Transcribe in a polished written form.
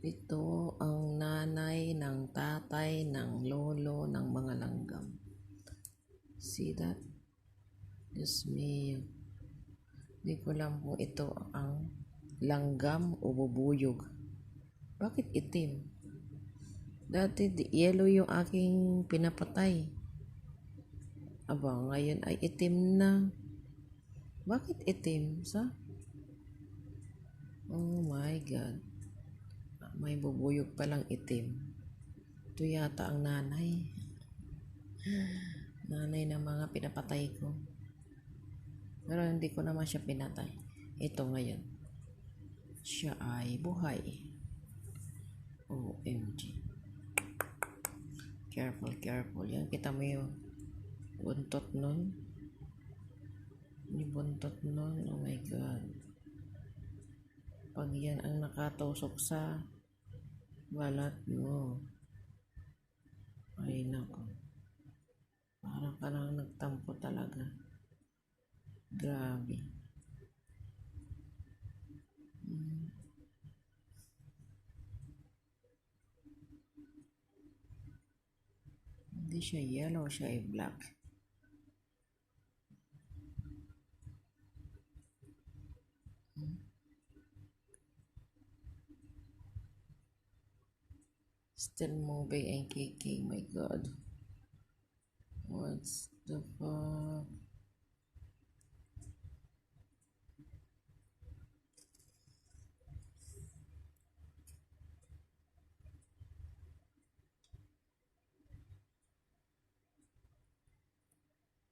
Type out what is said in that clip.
Ito ang nanay ng tatay ng lolo ng mga langgam. See that? Diyos mio. Hindi ko alam kung ito ang langgam o bubuyog. Bakit itim? Dati yellow yung aking pinapatay. Aba, ngayon ay itim na. Bakit itim? Oh my God. May bubuyog palang itim. Ito yata ang nanay. Nanay ng mga pinapatay ko. Pero hindi ko naman siya pinatay. Ito ngayon. Siya ay buhay. OMG. Careful, careful. Yan, kita mo yung buntot nun. Yung buntot nun. Oh my God. Pag yan ang nakatusok sa balat mo. Ay nako. Parang ka nang nagtampo talaga. Grabe. Hindi siya yellow, siya ay black. Still moving and kicking, my God. What's the fuck?